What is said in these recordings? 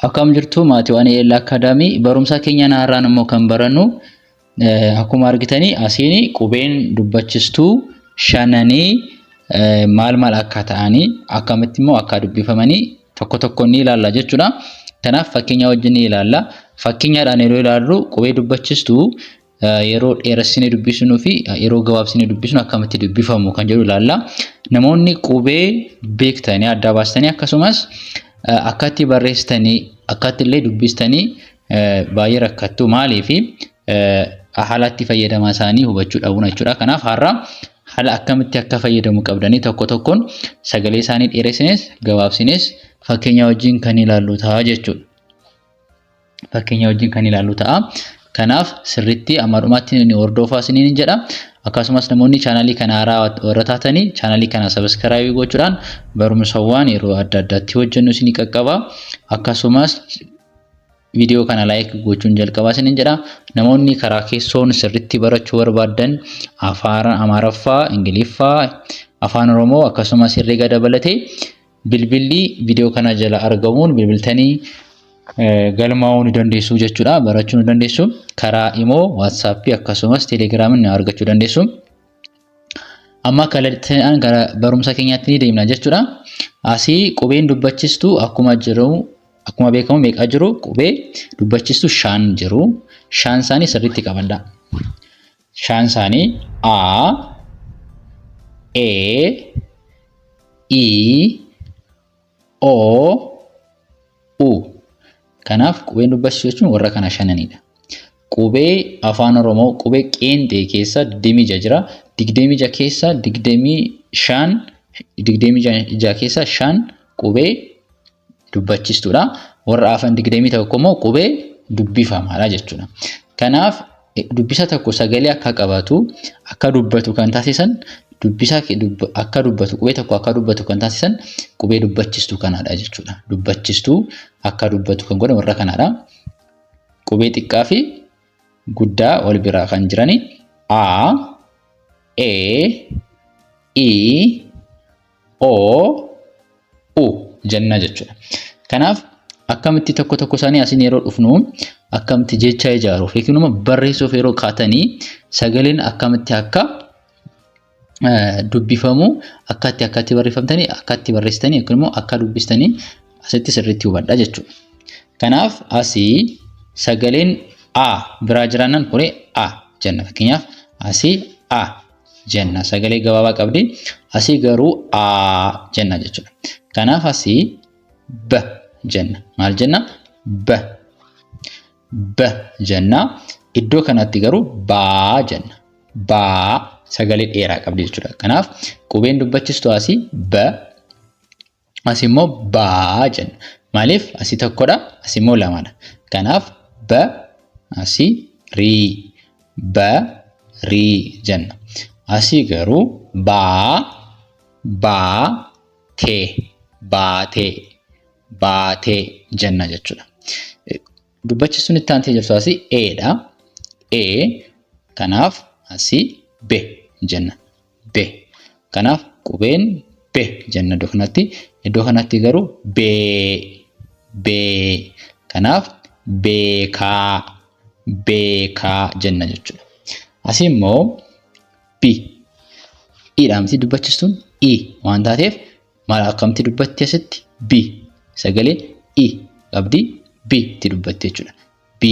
Akkam jirtu maatiiwwan EL Academy barumsa keenya har'aan immoo kan barannu akkuma argitanii asiin qubeen dubbachistuu shananii maal akka ta'anii akkamitti immoo akka dubbifamanii tokko tokko ni ilaalla jechuudha. Kanaaf fakkeenya wajjin ni ilaalla. Fakkeenyaadhaan yeroo ilaallu qubee dubbachistuu yeroo dheeressine dubbisnuu fi yeroo gabaabsine dubbisnu akkamitti dubbifamu kan jedhu ilaalla. Namoonni qubee beektanii adda baastanii akkasumas akkatti barreessitanii akkatti illee dubbistanii baay'ee rakkattu maaliif haalatti fayyadama isaanii hubachuu dhabuun jechuudha. Kanaaf har'a haala akkamitti akka fayyadamu qabdanii tokko tokkoon sagalee isaanii dheeressines gabaabsines fakkeenya wajjin kan ilaallu ta'a jechuudha. Fakkeenya wajjin kan ilaallu ta'a. Kanaaf sirriitti ammaadhumaatti ni hordofaa isiniin jedha. Akkasumas namoonni chaanalii kana haaraa warra taatanii chaanalii kana subscribe gochuudhaan barumsawwan yeroo adda addaatti hojjennu isinii qaqqaba. Akkasumas viidiyoo kana like gochuun jalqabaa isiniin jedha. Namoonni karaa keessoon sirriitti barachuu barbaadan afaan Amaaraffaa, Ingiliffaa, afaan Oromoo akkasumas herreega dabalatee bilbilli viidiyoo kana jala argamuun bilbiltanii galmaa'uu ni dandeessu jechuudha. Barachuu ni dandeessu. Karaa Imo, WhatsApp akkasumas Telegram ni argachuu dandeessu. Amma kallattiin gara barumsa keenyaatti ni deemna jechuudha. Asii qubeen dubbachistuu akkuma beekamu meeqa jiru qubee dubbachistuu 5 jiru. 5 isaanii sirriitti qabadha. 5 isaanii A, E, I, O, U. Kanaaf qubeen dubbachistuu jechuun warra kana shananidha. Qubee afaan Oromoo qubee qeenxee keessa 26 jira. 26 keessa 26 keessa 5 qubee dubbachistuudha. Warra afaan 20 tokko immoo qubee dubbifamaadha jechuudha. Kanaaf dubbisa tokko sagalee akka qabaatu akka dubbatu kan taasisan akka dubbatu qubee tokko akka dubbatu kan taasisan qubee dubbachistuu kanadha jechuudha. Dubbachistuu akka dubbatu kan godhan warra kanadha. Qubee xiqqaa fi guddaa wal biraa kan jirani A, E, I, O, U jenna jechuudha. Kanaaf akkamitti tokko tokko isaanii asiin yeroo dhufnu akkamitti jecha ijaaruuf yookiin immoo barreessuuf yeroo kaatanii sagaleen akkamitti akka dubbifamu akkatti barreeffamtanii akkatti barreessitanii yookiin immoo akka dubbistanii asitti sirriitti hubadha jechuudha. Kanaaf asii sagaleen A biraa jiraannan kuni A jenna. Fakkeenyaaf asii A jenna. Sagalee gabaabaa qabdi. Asii garuu A jenna jechuudha. Kanaaf asii B jenna. Maal jenna? B jenna. Iddoo kanatti garuu Baa jenna. Baa sagalee dheeraa qabdi jechuudha. Kanaaf qubeen dubbachistuu asii B, asii immoo Baa jenna. Maaliif asii tokkodha, asii immoo lamadha. Kanaaf B asii rii, B rii jenna. Asii garuu Baatee jenna jechuudha. Dubbachistuun itti aantee jirtu asii Eedha. E kanaaf asii B jenna. B kanaaf qubeen B jenna iddoo kanatti garuu Bee kanaaf beekaa jenna jechuudha. Asii immoo B idhaamti dubbachistuun I waan taateef maal akkamitti dubbatti asitti B sagalee I qabdi B itti dubbatti jechuudha. B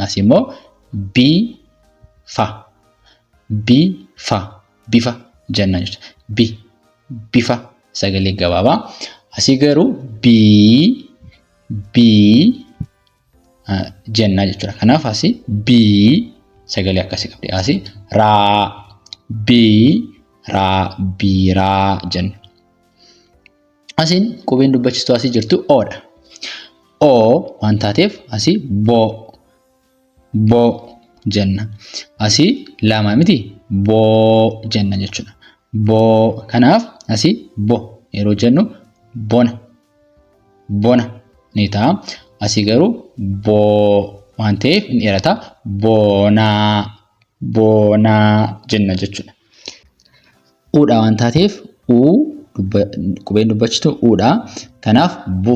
asii immoo bifa jenna jechuudha. Bifa sagalee gabaabaa. Asii garuu B jenna jechuudha. Kanaaf asii B sagalee akkasii qabdi. Asii biiraa jenna. Asiin qubeen dubbachistuu asii jirtu Oodha. O waan taateef asii boo jenna. Asii lama miti boo jenna jechuudha. Boo kanaaf asii yeroo jennu bona ni ta'a. Asii garuu boo waan ta'eef ni dheerata boonaa jenna jechuudha. Uudha waan taateef qubeen dubbachistuu Uudha. Kanaaf bu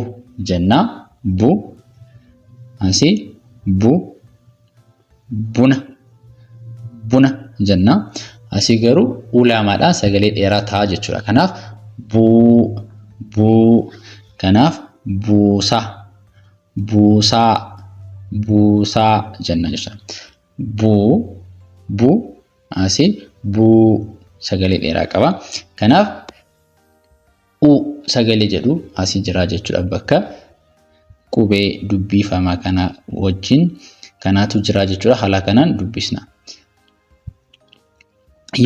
jenna. Bu asii buna buna jenna. Asii garuu ulaamaadha sagalee dheeraa ta'a jechuudha. Kanaaf buu kanaaf buusaa jenna jechuudha. Buu asii buu sagalee dheeraa qaba. Kanaaf sagalee jedhu asii jira jechuudha. Bakka qubee dubbifamaa kana wajjin kanaatu jira jechuudha. Haala kanaan dubbisna.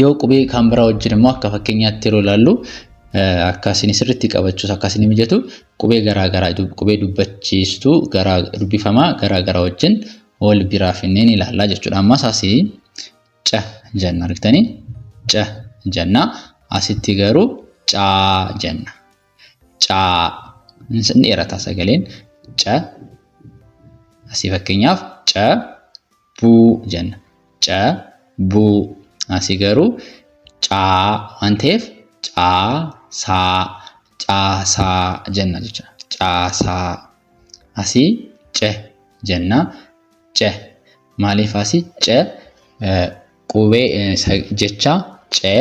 Yoo qubee kan biraa wajjin immoo akka fakkeenyaatti yeroo ilaallu akka isin sirriitti qabachuus akka isin mijatu qubee garaagaraa qubee dubbachiistuu dubbifamaa garaagaraa wajjin wal biraa finneen ilaallaa jechuudha. Ammas asii ca jenna argitanii ca jenna. Asitti garuu caa jenna. Caa inni dheerata sagaleen ca. Asii fakkeenyaaf ca buu jenna. Ca buu. Asii garuu caa waan ta'eef caasaa jenna jechuudha. Caasaa. Asii ce jenna. Ce maaliif asii ce qubee jecha ce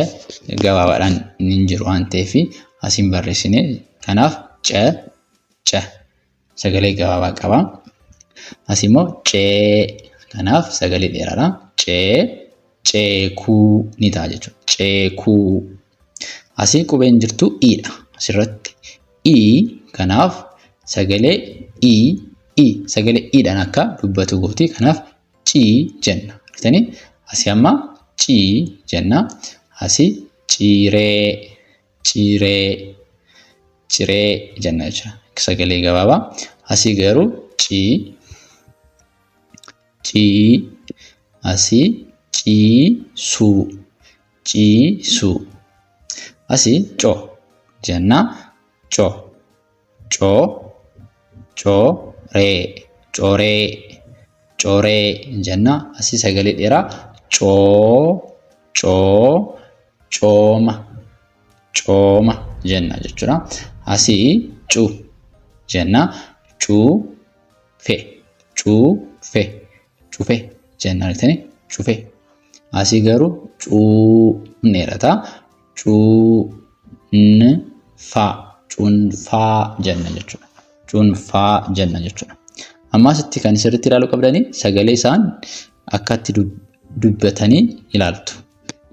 gabaabaadhaan hin jiru waan ta'eef asiin barreessine. Kanaaf ce sagalee gabaabaa qaba. Asii immoo cee kanaaf sagalee dheeraadha. Ceekuu ni ta'a jechuudha. Ceekuu. Asii qubeen jirtu i'dha. Asirratti i kanaaf sagalee sagalee i'dhaan akka dubbatu gooti. Kanaaf cii jenna. Argitanii? Asii amma cii jenna. Asii ciree jenna jechuudha. Sagalee gabaabaa. Asii garuu cii. Asii ciisuu. Asii co jenna. Coree jenna. Asii sagalee dheeraa cooma jenna jechuudha. Asii cu jenna. Cuufe jenna argitanii? Cuufe. Asii garuu dheerata. Cuunfaa jenna jechuudha. Amma asitti kan sirriitti ilaaluu qabdanii sagalee isaan akka itti dubbatanii ilaaltu.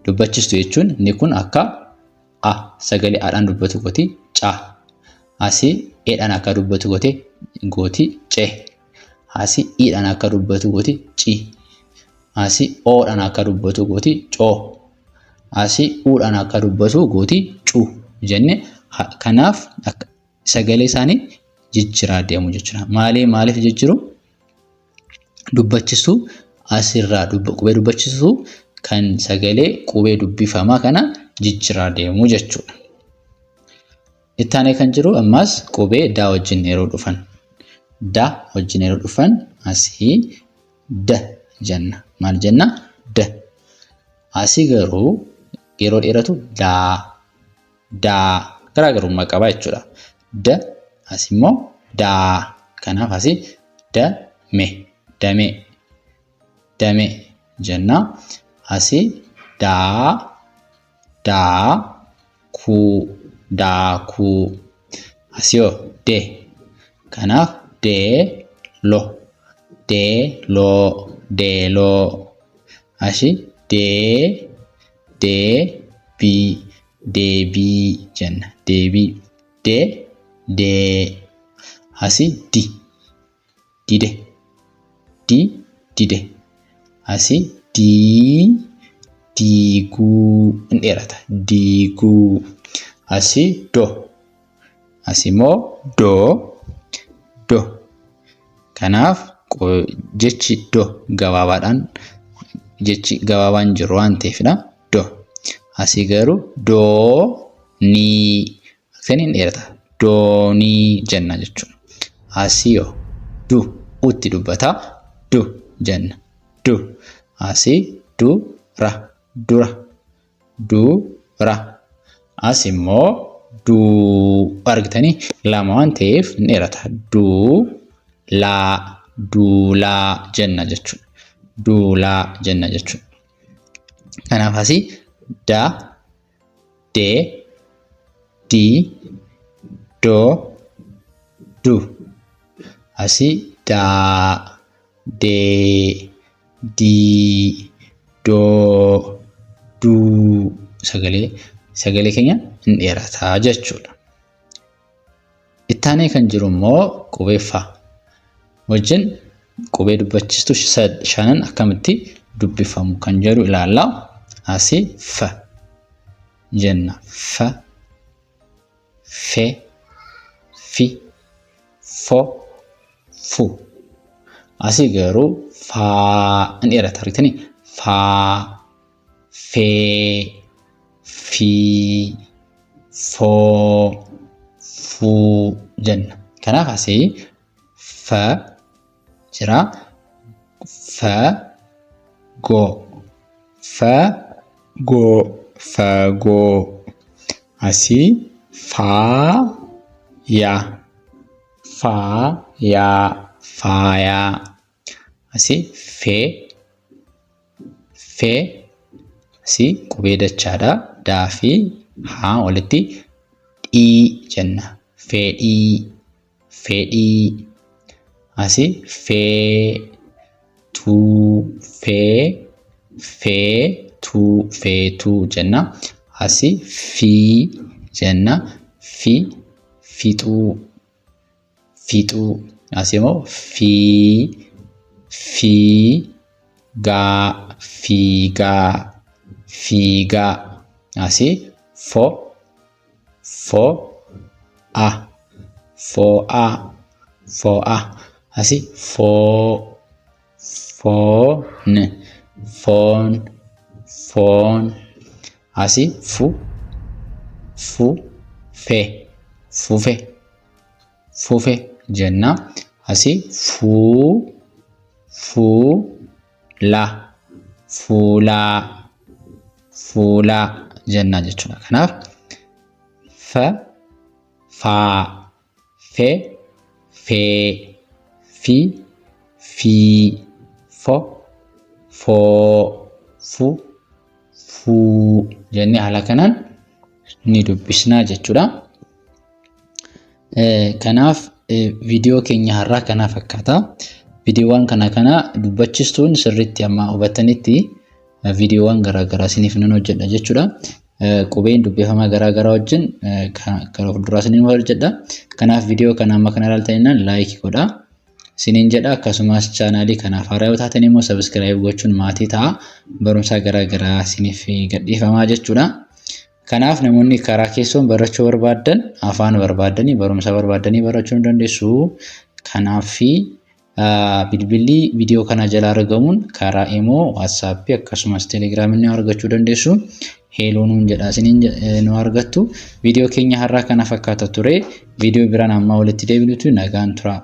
Dubbachiistu jechuun inni kun akka sagalee aadhaan dubbatu gooti ca. Asii eedhaan akka dubbatu gooti ce. Asii i'dhaan akka dubbatu gooti ci. Asii oodhaan akka dubbatu gooti coo. Asii uudhaan akka dubbatu gooti cu jenne. Kanaaf sagalee isaanii jijjiiraa deemu jechuudha. Maaliif jijjiiru? Dubbachiistuu asirraa qubee dubbachiistuu kan sagalee qubee dubbifamaa kana jijjiiraa deemu jechuudha. Itti aanee kan jiru ammas qubee daa wajjin yeroo dhufan. Da wajjin yeroo dhufan asii da jenna. Maal jenna? Da. Asii garuu yeroo dheeratu daa garaagarummaa qaba jechuudha. Da asii immoo daa. Kanaaf asii dame jenna. Asii daakuu. Asii yoo de. Kanaaf deeloo. Asii deebii jenna. Deebii. Dee. Asii dide. Asii diiguu in dheerata. Diiguu. Asii do. Asii immoo do. Kanaaf jechi do gabaabaan jiru waan ta'eefidha. Do. Asii garuu doonii. Kan in dheerata. Doonii jenna jechuudha. Asii yoo utti dubbata. Du jenna. Du. Asii dura. Asii immoo duu argitanii lama waan ta'eef in dheerata. duulaa jenna jechuudha. Duulaa jenna jechuudha. Kanaaf asii da, de, di, do, du. Asii daa, dee, dii, doo, duu. Sagalee keenya hin dheerataa jechuudha. Ittaanee kan jiru immoo qubee fa wajjin qubee dubbachiistuu shanan akkamitti dubbifamu kan jedhu ilaalla. Asii fa jenna. Fa, fe, fi, fo, fu. Asii garuu faa hin dheerata argitanii. Faa, fee, fii, foo, fuu jenna. Kanaaf asii fa jira. Fa go. Fa go. Fa go. Asii faa ya. Faa ya. Faaya. Asii fe. Fe. Asii qubee dachaadha. Daa fi haa walitti dhii jenna. Fedhii. Fedhii. Asii fee, tuu, fee, fee, tuu, feetuu jenna. Asii fii jenna. Fi, fixuu, fixuu. Asii immoo fii, fiigaa, fiigaa, fiigaa. Asii fo, fo'a, fo'a, fo'a. Asii foo, foon, foon, foon. Asii fu, fe, fufe, fufe jenna. Asii fuu, fuula, fuulaa, fuulaa jenna jechuudha. Kanaaf fa, faa, fe, fee, fi, fii, fo, foo, fu, fuu jennee haala kanaan ni dubbisnaa jechuudha. Kanaaf viidiyoo keenya har'aa kana fakkaata. Viidiyoowwan kana dubbachiistuun sirriitti amma hubattanitti viidiyoowwan garaagaraa isiniif nan hojjedha jechuudha. Qubeen dubbifama garaagaraa wajjin karaa fuulduraa isiniin hojjedha. Kanaaf viidiyoo kana amma kana ilaaltaniin laayikii godhaa. Isiniin jedha akkasumas chaanaalii kanaaf haaraa yoo taatan immoo sabiskiraayib gochuun maatii ta'a. Barumsa garaagaraa isiniif gadhiifamaa jechuudha. Kanaaf namoonni karaa keessoon barachuu barbaadan afaan barbaadanii barumsa barbaadanii barachuu ni dandeessu. Kanaaf bilbilli viidiyoo kana jala argamuun karaa Imo, WhatsApp akkasumas Telegram ni argachuu dandeessu. Heeloonuun jedha isiniin nu argattu. Viidiyoo keenya har'aa kana fakkaata ture. Viidiyoo biraan amma walitti deebinutu nagaan tura.